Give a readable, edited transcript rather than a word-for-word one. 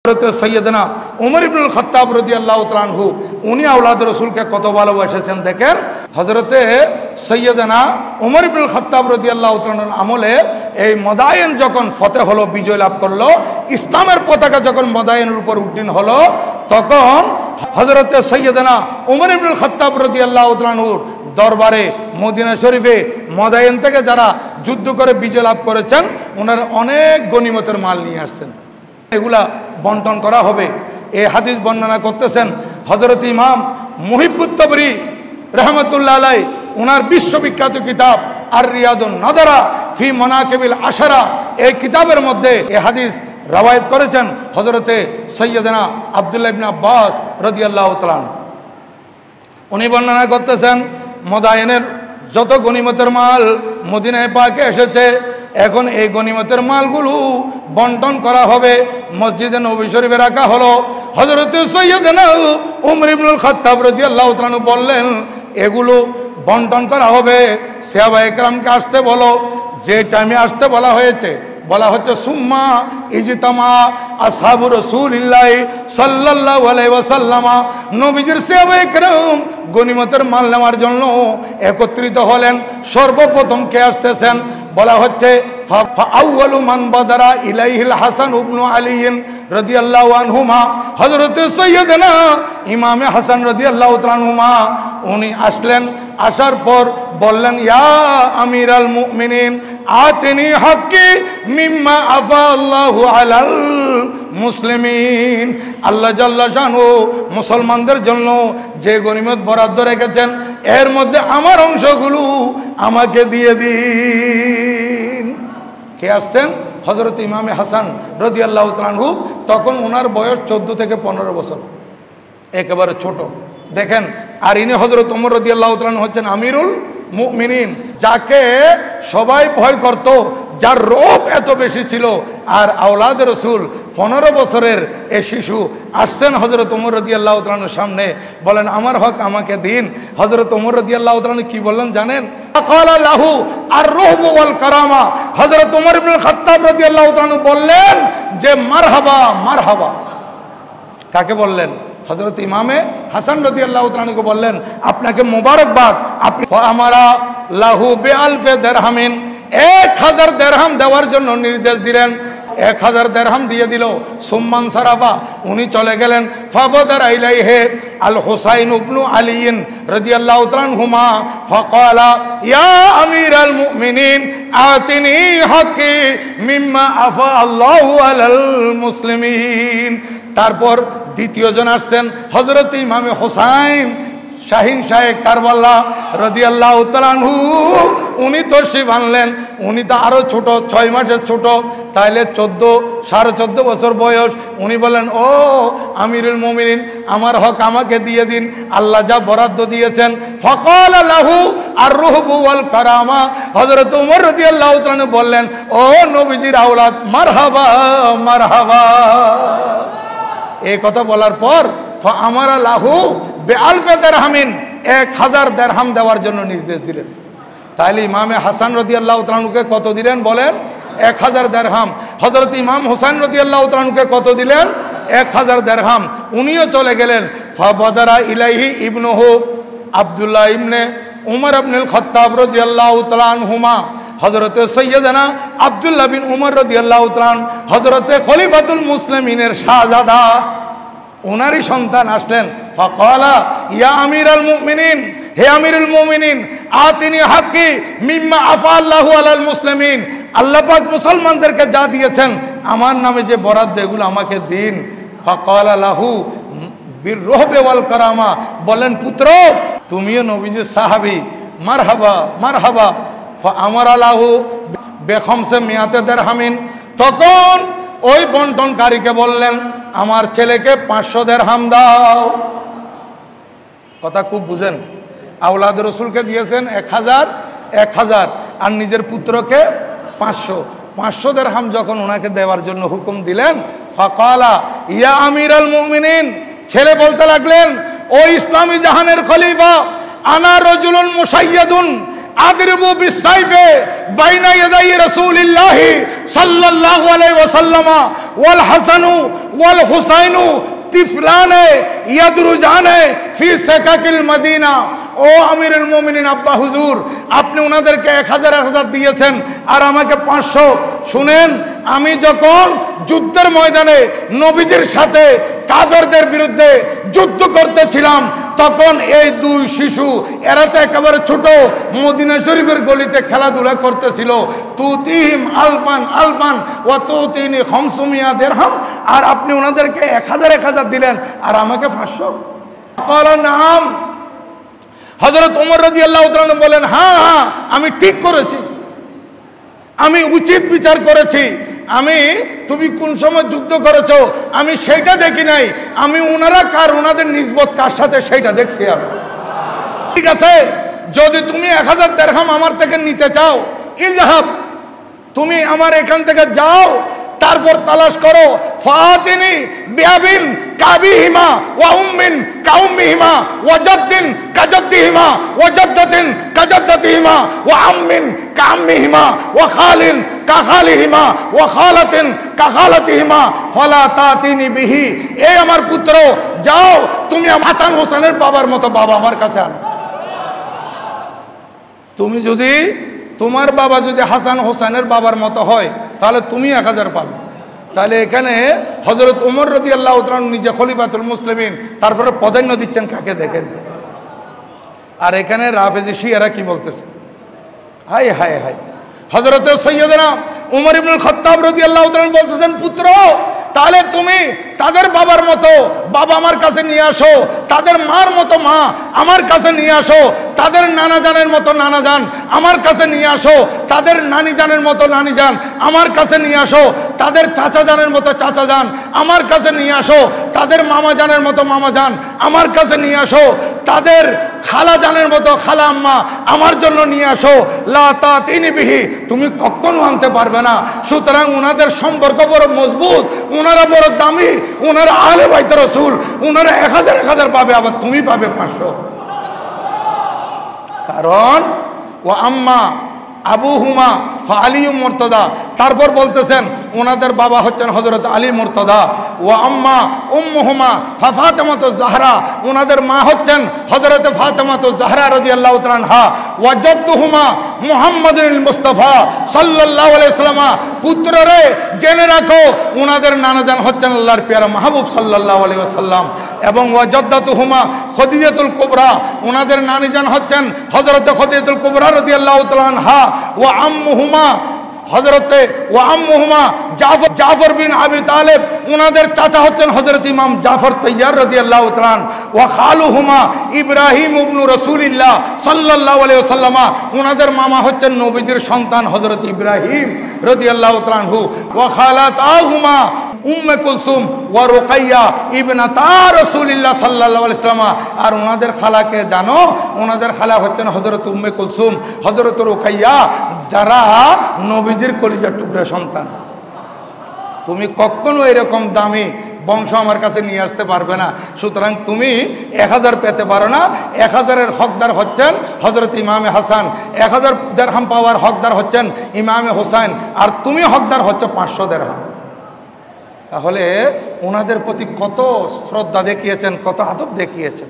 সৈয়দনা উমর ইবনুল খাত্তাব রাদিয়াল্লাহু তাআলা আনহু উনি আওলাদ রাসূলকে কত ভালোবাসেছেন দেখেন। হযরতে সৈয়দনা উমর ইবনুল খাত্তাব রাদিয়াল্লাহু তাআলার আমলে এই মদায়েন যখন ফতেহ হলো, বিজয় লাভ করলো, ইসলামের পতাকা যখন মদায়েনের উপর উড্ডীন হলো, তখন হযরতে সৈয়দনা উমর ইবনুল খাত্তাব রাদিয়াল্লাহু তাআলা আনহুর দরবারে মদিনা শরীফে মদায়েন থেকে যারা যুদ্ধ করে বিজয় লাভ করেছেন ওনারা অনেক গনিমতের মাল নিয়ে আসছেন, এগুলা বন্টন করা হবে। এই হাদিস বর্ণনা করতেছেন হযরত ইমাম মুহিব্বুত তাবরি রাহমাতুল্লাহ আলাইহি, ওনার বিশ্ববিখ্যাত কিতাব আর রিয়াদুন নাদারা ফি মানাকিবিল আশারা, এই কিতাবের মধ্যে এই হাদিস রওয়ায়াত করেছেন হযরতে সৈয়দনা আব্দুল্লাহ ইবনে আব্বাস রাদিয়াল্লাহু তাআলা। উনি বর্ণনা করতেছেন মদায়েনের যত গনিমতের মাল মদিনায় পাকে এসেছে, এখন এই গনিমতের মালগুলো বন্টন করা হবে। মসজিদে নববী শরীফে রাখা হলো। হযরত সৈয়দনা উমর ইবনুল খাত্তাব রাদিয়াল্লাহু তাআলা বললেন এগুলো বন্টন করা হবে, সাহাবায়ে কেরামকে আসতে বলো। যে টাইমে আসতে বলা হয়েছে, বলা হচ্ছে সুম্মা ইজতামা আসহাবু রাসূলিল্লাহ সাল্লাল্লাহু আলাইহি ওয়াসাল্লাম, নবীজির সাহাবায়ে কেরাম গনিমতের মাল নেওয়ার জন্য একত্রিত হলেন। সর্বপ্রথম কে আসতেছেন বলা হচ্ছে ফাআউয়ালু মান বাদারা ইলাইহিল হাসান ইবনু আলী রাদিয়াল্লাহু আনহুমা, হযরত সৈয়দনা ইমামে হাসান রাদিয়াল্লাহু তাআলা আনহুমা উনি আসলেন। আসার পর বললেন ইয়া আমিরাল মুমিনিন আতিনি হাক্কি মিম্মা আফা আল্লাহু আলাল মুসলিমিন, আল্লাহ জাল্লা শানহু মুসলমানদের জন্য যে গনিমত বরাদ্দ রেখেছেন এর মধ্যে আমার অংশগুলো আমাকে দিয়ে দিন। কে আসছেন? হযরত ইমামে হাসান রাদিয়াল্লাহু তাআলা আনহু। তখন ওনার বয়স 14 থেকে 15 বছর, একেবারে ছোট। দেখেন, আর ইনি হযরত ওমর রাদিয়াল্লাহু তাআলা আনহু হচ্ছেন আমিরুল মুমিনিন, যাকে সবাই ভয় করত, যার রূপ এত বেশি ছিল। আর আওলাদ রাসূল 15 বছরের এই শিশু আসছেন হযরত ওমর রাদিয়াল্লাহু তাআলা আনহুর সামনে, বলেন আমার হক আমাকে দিন। হযরত ওমর রাদিয়াল্লাহু তাআলা আনহু কি বললেন জানেন? ফাকালা লাহু আর-রুহবু ওয়াল কারামা, হযরত ওমর ইবনে খাত্তাব রাদিয়াল্লাহু তাআলা আনহু বললেন যে মারহাবা মারহাবা। কাকে বললেন? হযরত ইমামে হাসান রাদিয়াল্লাহু তাআলা আনহু বললেন আপনাকে মোবারকবাদ, আপনি আমারা লাহু বিআলফি দিরহামিন, 1000 দিরহাম দেওয়ার জন্য নির্দেশ দিলেন। 1000 দিরহাম দিয়ে দিল। সুম্মান সারাফা, উনি চলে গেলেন। ফাবাদার ইলাইহি আল হুসাইন ইবনু আলী রাদিয়াল্লাহু তাআলা আনহুমা ফাকালা ইয়া আমিরাল মুমিনিন আতিনি হাক্কি মিম্মা আফা আল্লাহু আলাল মুসলিমিন। তারপর দ্বিতীয় জন আসছেন হযরত ইমামে হুসাইন শাহিন শাহে কারবালা রাদিয়াল্লাহু তাআলা আনহু। উনি তশরিফ আনলেন। উনি তো আরো ছোট, 6 মাসের ছোট, তাইলে 14.5 বছর বয়স। উনি বলেন ও আমিরুল মুমিনিন, আমার হক আমাকে দিয়ে দিন, আল্লাহ যা বরাদ্দ দিয়েছেন। ফাকালা লাহু আর-রুহবু ওয়াল কারামা, হযরত ওমর রাদিয়াল্লাহু তাআলা বললেন ও নবীজির আওলাদ মারহাবা মারহাবা। এই কথা বলার পর আমারা লাহু বিআলফি দিরহামিন, 1000 দিরহাম দেওয়ার জন্য নির্দেশ দিলেন। তাহলে ইমামে হাসান রাদিয়াল্লাহু তাআলা আনহুকে কত দিলেন বলেন? 1000 দিরহাম। হযরত ইমাম হুসাইন রাদিয়াল্লাহু তাআলা আনহুকে কত দিলেন? 1000 দিরহাম। উনিও চলে গেলেন। ফাবাদারা ইলাইহি ইবনুহু আব্দুল্লাহ ইবনে উমর ইবনুল খাত্তাব রাদিয়াল্লাহু তাআলা আনহুমা, হযরত সৈয়দনা আব্দুল্লাহ বিন উমর রাদিয়াল্লাহু তাআলা, হযরতে খলিফাতুল মুসলিমিনের শাহজাদা, ওনারই সন্তান আসলেন। ফাকালা ইয়া আমিরাল মুমিনিন, হে আমিরুল মুমিনিন আতিনি হাক্কি মিম্মা আফা আল্লাহু আলাল মুসলিমিন, আল্লাহ পাক মুসলমানদেরকে যা দিয়েছেন আমার নামে যে বরাদ্দ এগুলো আমাকে দিন। ফাকালা লাহু বির-রুহবি ওয়াল কারামা, বলেন পুত্র তুমিও নবীজির সাহাবী, মারহাবা মারহাবা। ফাআমারা লাহু বিখামসি মিআতি দিরহামিন, তখন ওই বন্টনকারীকে বললেন আমার ছেলেকে 500 দিরহাম দাও। কথা খুব বুঝেন, আওলাদ রাসূলকে দিয়েছেন 1000 আর নিজের পুত্রকে 500 দিরহাম যখন ওনাকে দেওয়ার জন্য হুকুম দিলেন, ফাকালা ইয়া আমিরাল মুমিনিন, ছেলে বলতে লাগলেন ও ইসলামী জাহানের খলিফা, আনা রাজুলুন মুসাইয়্যিদুন আদরিবু বিসাইফি বাইনা ইয়াদাই রাসূলিল্লাহি সাল্লাল্লাহু আলাইহি ওয়াসাল্লাম ওয়াল হাসানু ওয়াল হুসাইনু তিফলানে ইয়াদরুজানে ফি সাকাকিল মদিনা। ও আমিরুল মুমিনিন আব্বা হুজুর, আপনি ওনাদেরকে 1000 দিয়েছেন আর আমাকে 500। শুনেন, আমি যখন যুদ্ধের ময়দানে নবীদের সাথে কাফেরদের বিরুদ্ধে যুদ্ধ করতেছিলাম, তখন এই দুই শিশু, এরা তো একেবারে ছোট, মদিনা শরীফের গলিতে খেলাধুলা করতেছিল। তুতিহিম আলফান আলফান ওয়া তুতিনি খামসুমিয়া দিরহাম, আর আপনি ওনাদেরকে 1000 দিলেন আর আমাকে 500। ক্বালা নাম। হযরত ওমর রাদিয়াল্লাহু তাআলা বলেন, হ্যাঁ হ্যাঁ, আমি ঠিক করেছি, আমি উচিত বিচার করেছি। তুমি কোন সময় যুদ্ধ করেছো আমি সেইটা দেখি নাই, আমি ওনারা কার, ওনাদের নিসবত কার সাথে সেইটা দেখছি। আমি ঠিক আছে, যদি তুমি 1000 দিরহাম আমার থেকে নিতে চাও, ইযহাব, তুমি আমার এখান থেকে যাও, তারপর তালাশ করো ফাতিনি বিআবিন কাবিহিমা ওয়া উম্মিন কাউমিহিমা ওয়া জাদ্দিন কাজাদ্দিহিমা ওয়া জাদ্দাতিন কাজাদ্দাতিহিমা ওয়া আম্মিন কাআম্মিহিমা ওয়া খালিন কাখালিহিমা ওয়া খালাতিন কাখালাতিহিমা ফালা তাতিনি বিহি। এই আমার পুত্র, যাও তুমি হাসান হোসেনের বাবার মতো বাবা আমার কাছে আনো। তুমি যদি, তোমার বাবা যদি হাসান হোসেনের বাবার মতো হয়, তাহলে তুমি 1000 পাবে। তাহলে এখানে হযরত ওমর রাদিয়াল্লাহু তাআলা নিজে খলিফাতুল মুসলিমিন, তারপরে প্রাধান্য দিচ্ছেন কাকে দেখেন। আর এখানে রাফেজি শিয়ারা কি বলতেছে, হায় হায় হায়। হযরত সৈয়দনা উমর ইবনুল খাত্তাব রাদিয়াল্লাহু তাআলা বলতেছেন, পুত্র, তাহলে তুমি তাদের বাবার মতো বাবা আমার কাছে নিয়ে আসো, তাদের মার মতো মা আমার কাছে নিয়ে আসো, তাদের নানা জানের মতো নানা জান আমার কাছে নিয়ে আসো, তাদের নানি জানের মতো নানি জান আমার কাছে নিয়ে আসো, তাদের চাচা জানের মতো চাচা জান আমার কাছে নিয়ে আসো, তাদের মামা জানের মতো মামা জান আমার কাছে নিয়ে আসো, তাদের খালা জানের মতো খালা আম্মা আমার জন্য নিয়ে আসো। লা তাতিনি বিহি, তুমি কখনো আনতে পারবে না। সুতরাং ওনাদের সম্পর্ক বড় মজবুত, ওনারা বড় দামি, ওনারা আহলে বাইত রাসূল, ওনারা 1000 পাবে, আবার তুমি পাবে 500। কারণ ও আম্মা আবুহুমা ফাআলী মুরতাদা, তারপর বলতেছেন ওনাদের বাবা হচ্ছেন হযরত আলী মুরতাদা। ও আম্মা উম্মুহুমা ফাতিমাতুজ জাহরা, ওনাদের মা হচ্ছেন হযরত ফাতিমাতুজ জাহরা রাদিয়াল্লাহু তাআলা আনহা। ওয়া জাদ্দুহুমা মুহাম্মাদুল মুস্তাফা সাল্লাল্লাহু আলাইহি ওয়াসাল্লাম। পুত্ররে জেনে রাখো, ওনাদের নানাজান হচ্ছেন আল্লাহর পেয়ারা মাহবুব সাল্লাল্লাহু আলাইহি ওয়াসাল্লাম। এবং ওয়া জাদ্দাতুহুমা খদিজাতুল কুবরা, ওনাদের নানিজান হচ্ছেন হযরত খদিজাতুল কুবরা রাদিয়াল্লাহু তাআলা আনহা। ওয়া আম্মুহুমা হযরতে ওয়া আম্মুহুমা জাফর বিন আবি তালেব, ওনাদের চাচা হচ্ছেন হযরত ইমাম জাফর তাইয়ার রাদিয়াল্লাহু তাআলা। ওয়া খালুহুমা ইব্রাহিম ইবনু রাসূলিল্লাহ সাল্লাল্লাহু আলাইহি ওয়াসাল্লাম, ওনাদের মামা হচ্ছেন নবীজির সন্তান হযরত ইব্রাহিম রাদিয়াল্লাহু তাআলা। ওয়া খালাতাহুমা উম্মে কুলসুম ওয়া রুকাইয়া ইবনাতা রাসূলিল্লাহ সাল্লাল্লাহু আলাইহি ওয়াসাল্লাম। আর ওনাদের খালাকে জানো, ওনাদের খালা হচ্ছেন হযরত উম্মে কুলসুম, হযরত রুকাইয়া, যারা নবীজির কলিজার টুকরা সন্তান। তুমি কখনো এরকম দামি বংশ আমার কাছে নিয়ে আসতে পারবে না। সুতরাং তুমি 1000 পেতে পারো না। 1000-এর হকদার হচ্ছেন হযরত ইমামে হাসান, 1000 দিরহাম পাওয়ার হকদার হচ্ছেন ইমামে হোসেন, আর তুমি হকদার হচ্ছে 500 দিরহাম। তাহলে ওনাদের প্রতি কত শ্রদ্ধা দেখিয়েছেন, কত আদব দেখিয়েছেন।